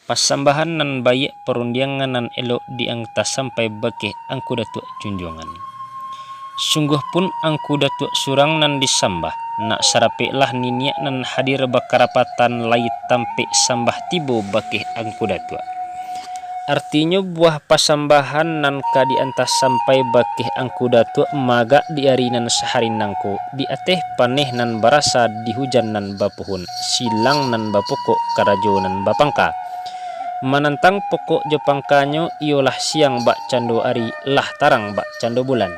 pasambahan nan baye perundiangan nan elok diangta sampai bakeh angku datuk junjungan. Sungguh pun angku datuk surang nan disambah, nak sarape lah niniak nan hadir bakarapatan lai tampe sambah tibo bakeh angku datuk. Artinya buah pasambahan nan ka diantas sampai bakeh angku datuk maga di ari nan sehari nangko di ateh paneh nan barasa di hujan nan bapuhun silang nan bapokok karajo nan bapangka manantang pokok jepangkanyo iolah siang bak cando ari lah tarang bak cando bulan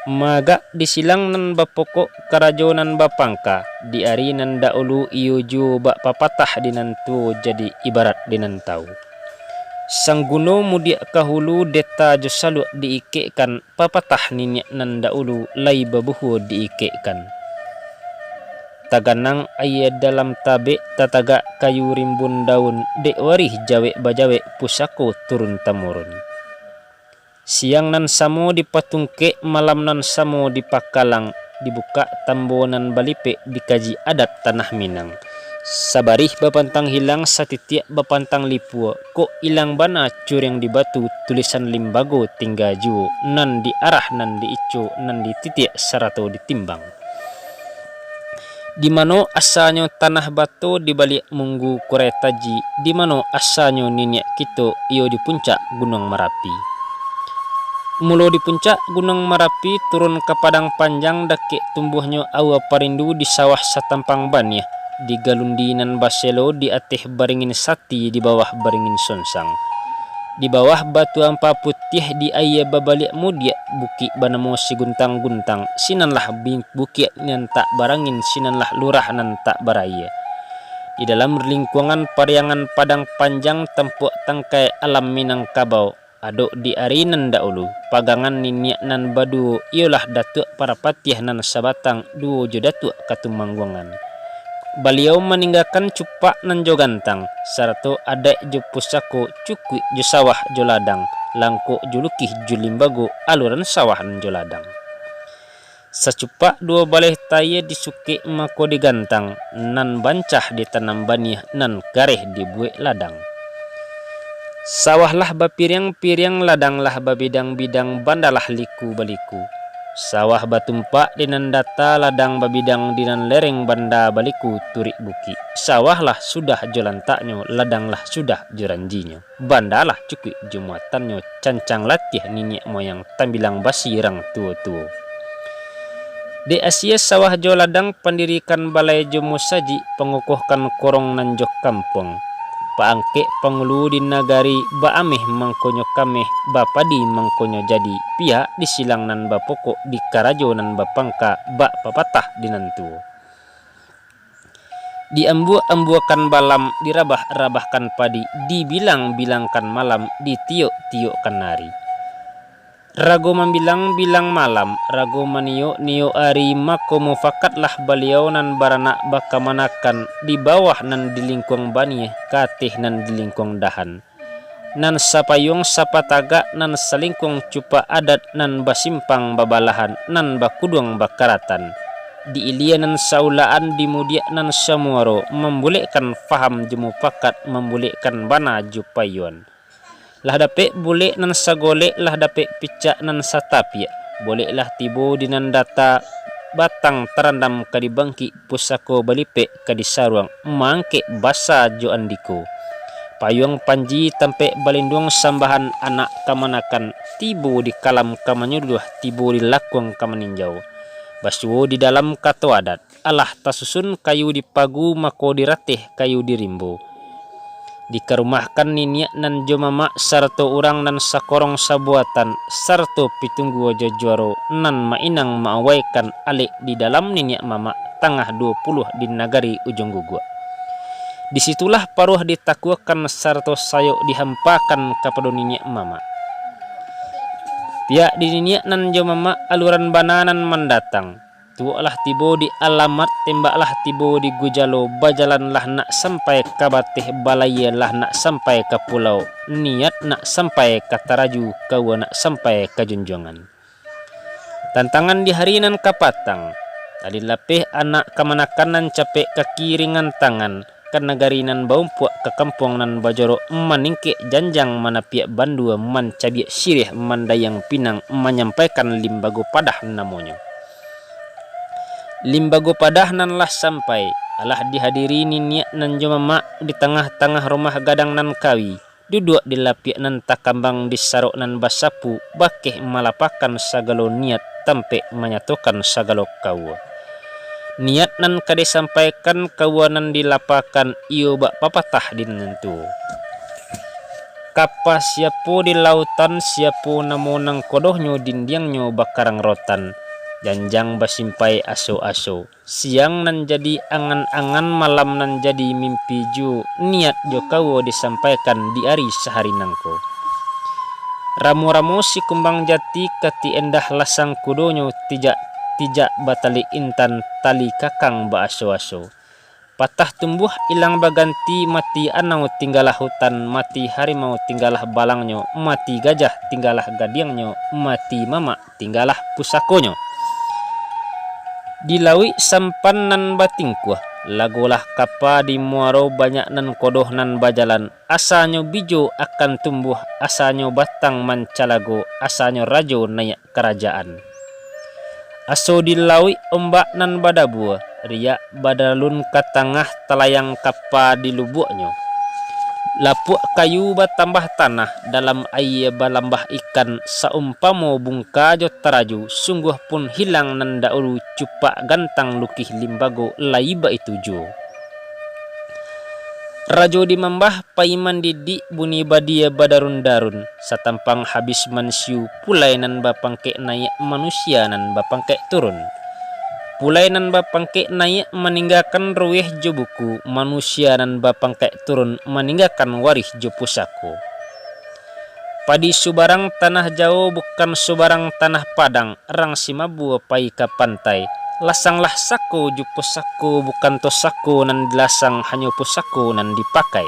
maga di silang nan bapokok karajo nan bapangka di ari nan daulu iyo ju bak papatah dinan tuo jadi ibarat dinan tau. Sang guno mudiak kahulu deta jo salu diikekkan papatah ninyak nan daulu lai babuhu diikekkan. Taganang ayat dalam tabe tataga kayu rimbun daun dek warih jawe bajawe pusako turun temurun. Siang nan samo dipatungke malam nan samo dipakalang dibuka tambonan balipe dikaji adat tanah Minang. Sabarih bapantang hilang satitiak bapantang lipua kok ilang bana cureng di batu tulisan limbago tingga juo nan di arah nan di ico nan di titik sarato ditimbang. Di mano asanyo tanah batu di balik munggu kuretaji di mano asanyo ninyak kito iyo di puncak Gunung Merapi. Mulo di puncak Gunung Merapi turun ke padang panjang dake tumbuhnya awa parindu di sawah satampang banyak. Di galundinan baselo di ateh baringin sati di bawah baringin sonsang. Di bawah batu ampa putih di ayah babalik mudia buki banamo siguntang-guntang sinanlah buki nan tak barangin sinanlah lurah nan tak baraya. Di dalam lingkungan pariangan padang panjang tempuk tangkai alam Minangkabau aduk di arinan daulu pagangan ninyak nan badu ialah datuk para patih nan sabatang duo jo datuk katumanggungan. Beliau meninggalkan cupak nan jo gantang sarto adek jo pusako cukui jo sawah jo ladang langko jo lukih jo limbago aluran sawah nan jo ladang. Sacupak dua baleh taye disuke mako digantang nan bancah ditanam baniah nan gareh dibuek ladang. Sawah lah bapiriang-piriang ladang lah babidang-bidang bandalah liku baliku. Sawah batumpak dinan data ladang babidang dinan lereng banda baliku turik buki. Sawah lah sudah jolantaknyo ladang lah sudah joranjinyo. Banda lah cukui jumuatannya cancang latih ninyak moyang tambilang basi rang tuo-tuo. Di Asia sawah jo ladang pendirikan balai jomo saji pengukuhkan korong nanjok kampung. Paangke pangulu di nagari ba ameh mangkonyo kameh bapadi mangkonyo jadi pihak di silang nan bapokok di karajo nan bapangka bak papatah dinantuo. Diambu-ambuakan balam dirabah-rabahkan padi dibilang-bilangkan malam ditiok-tiokkan nari. Rago membilang-bilang malam, rago manio-nio ari mako mufakatlah beliau nan baranak bakamanakan di bawah nan dilingkung bani katih nan dilingkung dahan. Nan sapayung sapataga nan salingkung cupa adat nan basimpang babalahan nan bakudung bakaratan. Di ilianan saulaan dimudiak nan samuaro membolehkan faham jemu pakat membolehkan bana jupayuan. Lah dapek boleh nan sagolek lah dapek picak nan satapia boleh lah tibo dinan data batang terandam kadibangki pusako balipe kadisaruang mangke basa jo andiko payung panji tampe balindung sambahan anak kamanakan tibo di kalam kamanyuduh tibo di lakuang kamaninjau basuo di dalam kato adat alah tasusun kayu di pagu mako diratih kayu di rimbo. Dikarumahkan ninyak nan jo mama sarto urang nan sakorong sabuatan sarto pitunggu aja juaro nan mainang maawaikan alik di dalam ninyak mama tangah 20 di nagari ujung gugua. Disitulah paruh ditakwakan sarto sayo dihampakan kepada ninyak mama. Tiak di ninyak nan jo mama aluran bananan mendatang. Tualah tibo di alamat tembaklah tibo di gujalo bajalanlah nak sampai ke bateh balaya lah nak sampai ke pulau niat nak sampai ke taraju kawa nak sampai ke junjungan. Tantangan di hari nan kapatang tadi lapeh anak kemanakanan capek kaki ringan tangan kan nagari nan baumpuak ke kampung nan bajoro maningke janjang mana pihak bandua man cabiak sirih mandayang pinang menyampaikan limbago padah namonyo. Limbago padah nan lah sampai alah dihadiri niniak nan jomama di tengah-tengah rumah gadang nan kawi. Duduk di lapiak nan takambang di sarok nan basapu bakeh malapakan sagalo niat tampe menyatukan sagalo kawa. Niat nan kade sampaikan kawanan dilapakan iyo bak papatah dinentu. Kapa siapo di lautan siapo namo nang kodohnyo dindiangnyo bakarang rotan. Janjang basimpai aso-aso. Siang nan jadi angan-angan malam nan jadi mimpi ju. Niat jo kawo disampaikan di hari sehari nangko. Ramu-ramu si kumbang jati kati endah lasang kudonyo tijak batali intan tali kakang ba aso-aso. Patah tumbuh ilang baganti mati anau tinggalah hutan, mati harimau tinggalah balangnya, mati gajah tinggalah gadiangnya, mati mama tinggalah pusakonyo. Dilawi sampan nan batingkuah, lagolah kapa di muaro banyak nan kodoh nan bajalan. Asanyo bijo akan tumbuh, asanyo batang mancalago, asanyo rajo nayak kerajaan. Aso dilawi ombak nan badabua, riak badalun ke tengah telayang kapa di lubuknya. Lapuk kayu batambah tanah, dalam air balambah ikan, saumpamo bungka jo teraju, sungguh pun hilang nan daulu cupak gantang lukih limbago laiba itu jo. Rajo di mambah paiman didi buni badia badarun-darun, satampang habis mansiu pulai nan bapangke naik manusia nan bapangke turun. Pulai nan bapangke naik meninggalkan ruweh jo buku, manusia nan bapangke turun meninggalkan warih jo pusako. Padi subarang tanah jauh bukan subarang tanah padang, rang simabu pai ka pantai. Lasanglah sako ju pusako bukan to sako nan dilasang hanya pusako nan dipakai.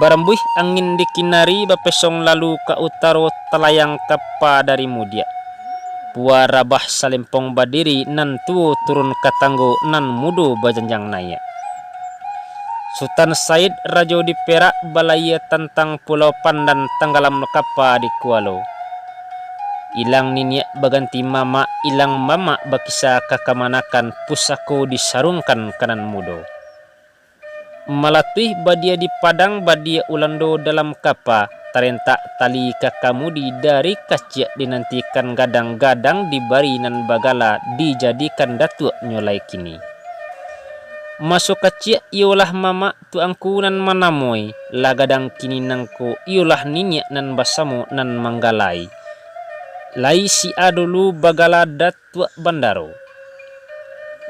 Barambuih angin dikinari bapesong lalu ke utaro telayang kapa dari mudia. Pua rabah salempong badiri nan tuo turun ke tanggo nan mudo bajanjang naya. Sultan Said Rajo di Perak balaya tentang Pulau Pandan tenggelam kapa di Kualo. Ilang niniak baganti mama, ilang mama bakisa kakamanakan pusako disarungkan kanan mudo. Malatih badia di padang badia ulando dalam kapa, tarentak tali kakamudi dari kaciak dinantikan gadang-gadang di barinan bagala dijadikan datuk nyolai kini. Masuk kaciak iolah mama tuangku nan manamoy, lagadang kini nangko iolah niniak nan basamu nan manggalai. Lai si A dulu bagala datua bandaro.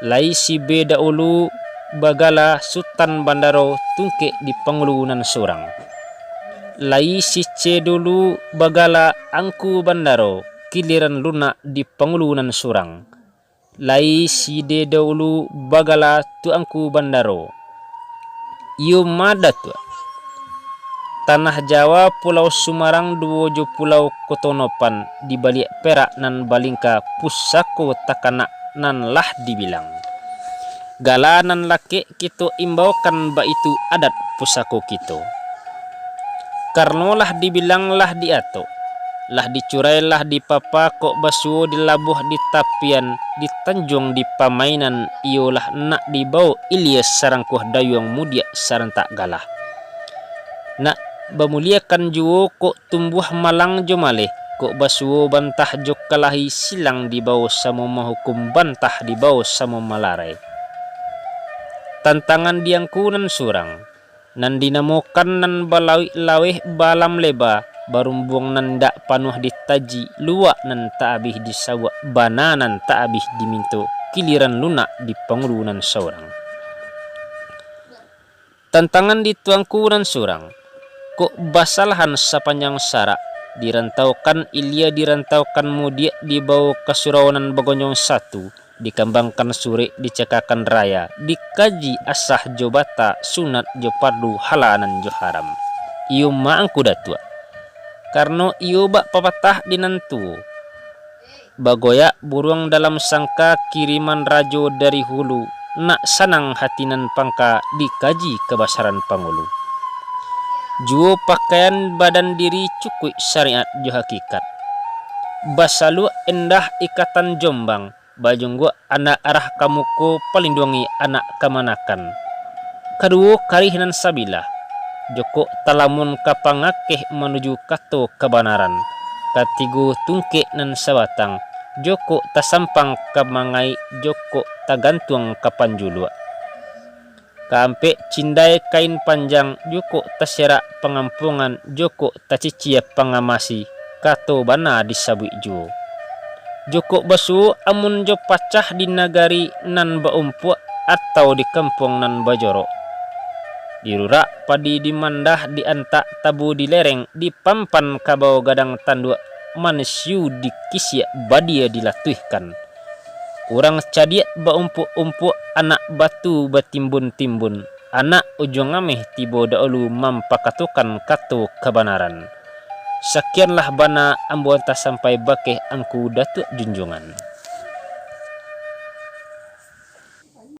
Lai si B dahulu bagala sultan bandaro tungke di pangulunan sorang. Lai si C dulu bagala angku bandaro kiliran lunak di pangulunan sorang. Lai si D dahulu bagala tuangku bandaro. Iyo madatua. Tanah Jawa Pulau Sumarang duojo Pulau Kotonopan di balik Perak nan balingka pusako takanak nan lah dibilang. Gala nan lake kito imbaukan ba itu adat pusako kito. Karno lah dibilang lah diato. Lah dicurai lah di papa kok basuo di labuh di tapian di tanjung di pamainan iolah nak dibau Ilyas sarangkuh dayung mudia sarantak galah. Nak bamuliakan juo kok tumbuh malang jomale kok basuo bantah jok kalahi silang di bawah samo mahukum bantah di bawah samo malarai. Tantangan diangku nan surang nan dinamokan nan balawi laweh balam leba barumbung nan dak panuh ditaji luak nan taabih disawa bananan taabih diminto kiliran lunak di pangulunan seorang. Tantangan dituangku nan surang kok basalahan sepanjang sarak dirantaukan Ilya dirantaukan mudia di bawah kesurawanan Bagonyong satu dikembangkan suri dicekakan raya dikaji asah jobata sunat jo pardu halanan jo haram. Iyo maangku datua karena iyo bak papatah dinantu bagoyak burung dalam sangka kiriman rajo dari hulu nak sanang hatinan pangka dikaji kebasaran pangulu. Juo pakaian badan diri cukui syariat jo hakikat. Basalu endah ikatan jombang, bajung gua anak arah kamuko pelindungi anak kamanakan. Kedua karihinan sabila, joko talamun kapangakeh menuju kato kebenaran. Katigo tungke nan sabatang, joko tasampang kamangai, joko tagantung kapanjulua. Kampe cindai kain panjang, joko taserak pengampungan, joko tacicia pangamasi, kato bana disabui juo. Joko basu amun jo pacah di nagari nan baumpu atau di kampung nan bajoro. Dirura padi dimandah di antak tabu di lereng di pampan kabau gadang tandua manesiu di kisya badia dilatuhkan. Urang cadia baumpu-umpu anak batu batimbun-timbun, anak ujung ameh tibo daulu mampakatukan kato kebenaran. Sekianlah bana ambuanta sampai bakeh angku datuk junjungan.